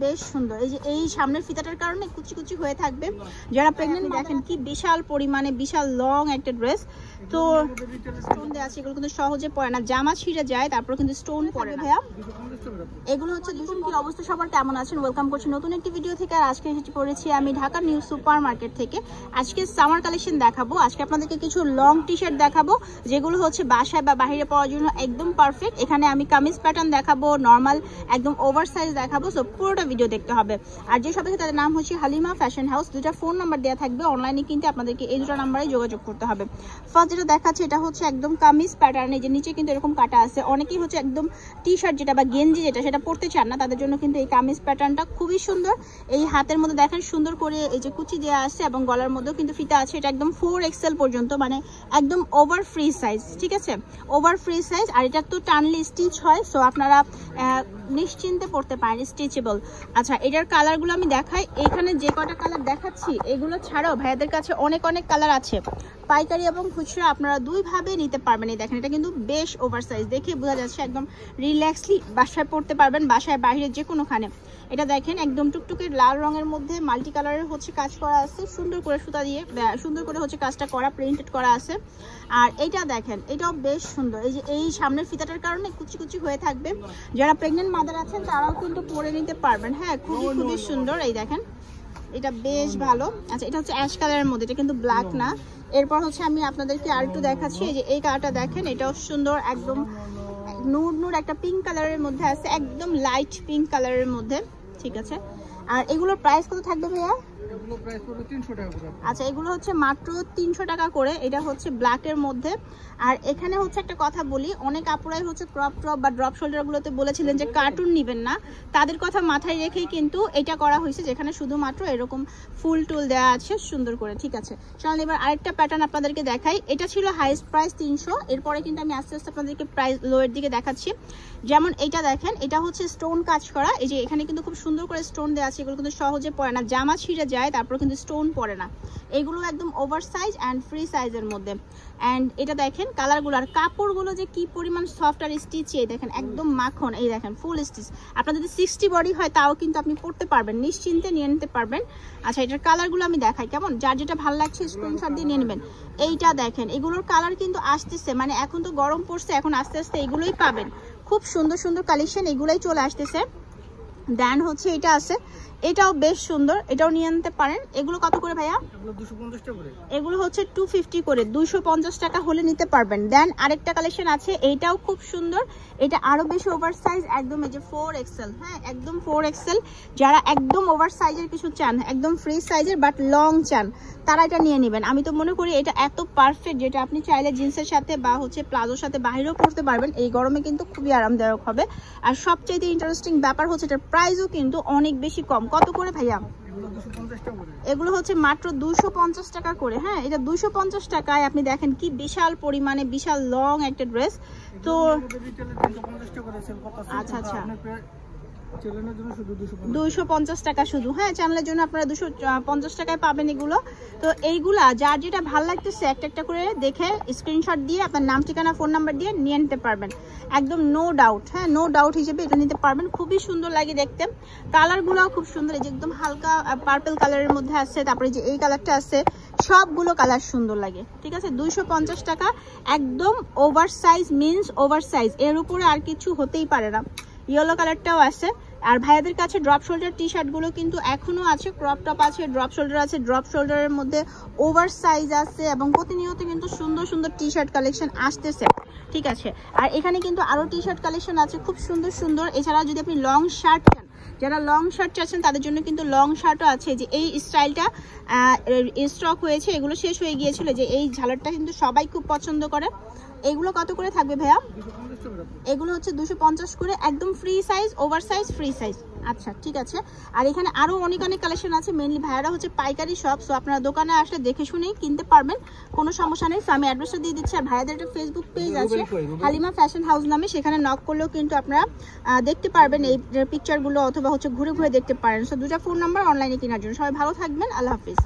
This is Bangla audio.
বেশ সুন্দর। এই যে এই সামনের ফিতাটার কারণে কুচি কুচি হয়ে থাকবে। যারা প্রেগনেন্ট দেখেন কি বিশাল পরিমাণে বিশাল লং একটা ড্রেস। তো স্টোন দেওয়া আছে, এগুলো কিন্তু সহজে পরে না, জামা ছিঁড়ে যায় তারপর কিন্তু স্টোন পরে না। ভাইয়া এগুলো হচ্ছে দুজন। কি অবস্থা সবার, কেমন আছেন? ওয়েলকাম করছি নতুন একটি ভিডিও থেকে। আর আজকে এসেছি পড়েছি আমি ঢাকা নিউ সুপার মার্কেট থেকে। আজকে সামার কালেকশন দেখাবো। আজকে আপনাদেরকে কিছু লং টি শার্ট দেখাবো যেগুলো হচ্ছে বাসায় বা বাইরে পরার জন্য একদম পারফেক্ট। এখানে আমি কামিজ প্যাটার্ন দেখাবো, নর্মাল একদম ওভার সাইজ দেখাবো। সো পুরোটা ভিডিও দেখতে হবে। আর যে সাথে তাদের নাম হচ্ছে হালিমা ফ্যাশন হাউস। দুটা ফোন নাম্বার দেওয়া থাকবে, অনলাইনে কিনতে আপনাদেরকে এই দুটো নাম্বারে যোগাযোগ করতে হবে। ফার্স্ট যেটা দেখাচ্ছে এটা হচ্ছে একদম কামিজ প্যাটার্ন। এই যে নিচে কিন্তু এরকম কাটা আছে। অনেকেই হচ্ছে একদম টি শার্ট যেটা বা গেঞ্জি যেটা সেটা পরতে চান না, তাদের জন্য কিন্তু এই কামিজ প্যাটার্নটা খুবই সুন্দর। এই হাতের মধ্যে দেখেন সুন্দর করে এই যে কুচি দেওয়া আছে এবং গলার মধ্যেও কিন্তু ফিতা আছে। এটা একদম 4XL পর্যন্ত, মানে একদম ওভার ফ্রি সাইজ, ঠিক আছে, ওভার ফ্রি সাইজ। আর এটা তো টানলে স্টিচ হয়, সো আপনারা নিশ্চিন্তে পড়তে পারেন, স্টিচেবল। আচ্ছা, এটার কালারগুলো আমি দেখাই। এখানে যে কটা কালার দেখাচ্ছি এগুলো ছাড়াও ভাইয়াদের কাছে অনেক অনেক কালার আছে। পাইকারি এবং খুচরা আপনারা দুইভাবে নিতে পারবেন। এই দেখেন এটা কিন্তু বেশ ওভার সাইজ, দেখে বোঝা যাচ্ছে একদম রিল্যাক্সলি বাসায় পড়তে পারবেন, বাসায় বাইরে যে কোনোখানে। এটা দেখেন একদম টুকটুকে লাল রঙের মধ্যে মাল্টি কালারের হচ্ছে কাজ করা আছে, সুন্দর করে সুতা দিয়ে সুন্দর করে হচ্ছে কাজটা করা, প্রিন্টেড করা আছে। আর এইটা দেখেন, এটাও বেশ সুন্দর। এই যে এই সামনের ফিতাটার কারণে কুচি কুচি হয়ে থাকবে। যারা প্রেগনেন্ট মাদার আছেন তারাও কিন্তু পরে নিতে পারবেন। হ্যাঁ, খুবই খুবই সুন্দর। এই দেখেন এটা বেশ ভালো। আচ্ছা, এটা হচ্ছে অ্যাশ কালারের মধ্যে, এটা কিন্তু ব্ল্যাক না। এরপর হচ্ছে আমি আপনাদেরকে আর একটু দেখাচ্ছি। এই যে এই কালারটা দেখেন, এটাও সুন্দর, একদম নূর নূর একটা পিঙ্ক কালারের মধ্যে আছে, একদম লাইট পিঙ্ক কালারের মধ্যে, ঠিক আছে। আর এগুলোর প্রাইস কত থাকবে ভাইয়া? আচ্ছা, এগুলো হচ্ছে মাত্র 300 টাকা করে। এটা হচ্ছে ব্ল্যাকের মধ্যে। আর এখানে হচ্ছে একটা কথা বলি, অনেক আপুরাই হচ্ছে ক্রপ টপ বা ড্রপ শোল্ডারগুলোতে বলেছিলেন যে কার্টুন নেবেন না, তাদের কথা মাথায় রেখেই কিন্তু এটা করা হয়েছে, যেখানে শুধুমাত্র এরকম ফুল টুল দেওয়া আছে সুন্দর করে, ঠিক আছে। চলুন এবার আরেকটা প্যাটার্ন আপনাদেরকে দেখাই। এটা ছিল হাইস্ট প্রাইস 300, এরপরে কিন্তু আমি আস্তে আস্তে আপনাদেরকে প্রাইস লোয়ের দিকে দেখাচ্ছি। যেমন এটা দেখেন, এটা হচ্ছে স্টোন কাজ করা। এই যে এখানে কিন্তু খুব সুন্দর করে স্টোন দেওয়া আছে, এগুলো কিন্তু সহজে পড়ে না, জামা ছিঁড়ে যায় তারপর কিন্তু স্টোন পড়ে না। এগুলো একদম ওভার সাইজ অ্যান্ড ফ্রি সাইজের মধ্যে। অ্যান্ড এটা দেখেন কালারগুলো আর কাপড়গুলো যে কি পরিমাণ সফট আর স্টিচ, এই দেখেন একদম মাখন। এই দেখেন ফুল স্টিচ। আপনার যদি 60 বডি হয় তাও কিন্তু আপনি পড়তে পারবেন, নিশ্চিন্তে নিয়ে নিতে পারবেন। আচ্ছা, এটার কালারগুলো আমি দেখাই, কেমন, যার যেটা ভালো লাগছে স্ক্রিনশট দিয়ে নিয়ে নেবেন। এইটা দেখেন, এগুলোর কালার কিন্তু আসতেছে, মানে এখন তো গরম পড়ছে, এখন আস্তে আস্তে এগুলোই পাবেন। খুব সুন্দর সুন্দর কালেকশন এগুলোই চলে আসতেছে। দেন হচ্ছে এটা আছে, এটাও বেশ সুন্দর, এটাও নিয়ে নিতে পারেন। এগুলো কত করে ভাইয়া? এগুলো হচ্ছে 250 করে, 250 টাকা হলে নিতে পারবেন। দেন আরেকটা কালেকশন আছে, এইটাও খুব সুন্দর, এটা আরো বেশি ওভার সাইজ, একদম এই যে 4XL। হ্যাঁ, একদম 4XL। যারা একদম ওভার সাইজের কিছু চান, একদম ফ্রি সাইজের বাট লং চান, তারা এটা নিয়ে নেবেন। আমি তো মনে করি এটা এত পারফেক্ট, যেটা আপনি চাইলে জিন্সের সাথে বা হচ্ছে প্লাজোর সাথে বাইরেও পরতে পারবেন। এই গরমে কিন্তু খুবই আরামদায়ক হবে। আর সবচেয়ে ইন্টারেস্টিং ব্যাপার হচ্ছে এটার প্রাইসও কিন্তু অনেক বেশি কম। কত করে ভাইয়া? এগুলো হচ্ছে মাত্র 250 টাকা করে। হ্যাঁ, এটা 250 টাকায় আপনি দেখেন কি বিশাল পরিমাণে বিশাল লং একটা ড্রেস। তো আচ্ছা আচ্ছা, 250 টাকা শুধু। হ্যাঁ, চ্যানেলের জন্য আপনারা 250 টাকায় পাবেন এগুলো। তো এইগুলা যার যেটা ভালো লাগতেছে একটা একটা করে দেখে স্ক্রিনশট দিয়ে আপনার নাম, ঠিকানা, ফোন নাম্বার দিয়ে নিয়ে নিতে পারবেন, একদম নো ডাউট। হ্যাঁ, নো ডাউট হিসেবে এটা নিতে পারবেন। খুবই সুন্দর লাগে দেখতে, কালারগুলোও খুব সুন্দর। এই যে একদম হালকা পার্পল কালারের মধ্যে আছে, তারপরে যে এই কালারটা আছে, সবগুলো কালার সুন্দর লাগে, ঠিক আছে। 250 টাকা, একদম over size means over size, এর উপরে আর কিছু হতেই পারে না। ইয়েলো কালারটাও আছে। আর ভাইয়াদের কাছে ড্রপ শোল্ডার টি শার্টগুলো কিন্তু এখনো আছে, ক্রপ টপ আছে, ড্রপ শোল্ডার আছে, ড্রপ শোল্ডারের মধ্যে ওভার সাইজ আছে, এবং প্রতিনিয়ত কিন্তু সুন্দর সুন্দর টি শার্ট কালেকশন আসতেছে, ঠিক আছে। আর এখানে কিন্তু আরো টি শার্ট কালেকশন আছে খুব সুন্দর সুন্দর। এছাড়া যদি আপনি লং শার্ট চান, যারা লং শার্ট চাচ্ছেন তাদের জন্য কিন্তু লং শার্টও আছে। যে এই স্টাইলটা স্টক হয়েছে, এগুলো শেষ হয়ে গিয়েছিল, যে এই ঝালারটা কিন্তু সবাই খুব পছন্দ করে। এগুলো কত করে থাকবে ভাইয়া? এগুলো হচ্ছে 250 করে, একদম free size, over size, free size. আচ্ছা, ঠিক আছে। আর এখানে আরো অনেক অনেক কালেকশন আছে। মেইনলি ভাইয়ারা হচ্ছে পাইকারি শপ, সো আপনারা দোকানে আসলে দেখে শুনেই কিনতে পারবেন, কোনো সমস্যা নেই। আমি অ্যাড্রেসটা দিয়ে দিচ্ছি। আর ভাইয়াদের একটা ফেসবুক পেজ আছে হালিমা ফ্যাশন হাউস নামে, সেখানে নক করলেও কিন্তু আপনারা দেখতে পারবেন এই পিকচারগুলো, অথবা হচ্ছে ঘুরে ঘুরে দেখতে পারেন। সো দুটা ফোন নাম্বার অনলাইনে কেনার জন্য। সবাই ভালো থাকবেন, আল্লাহ হাফিজ।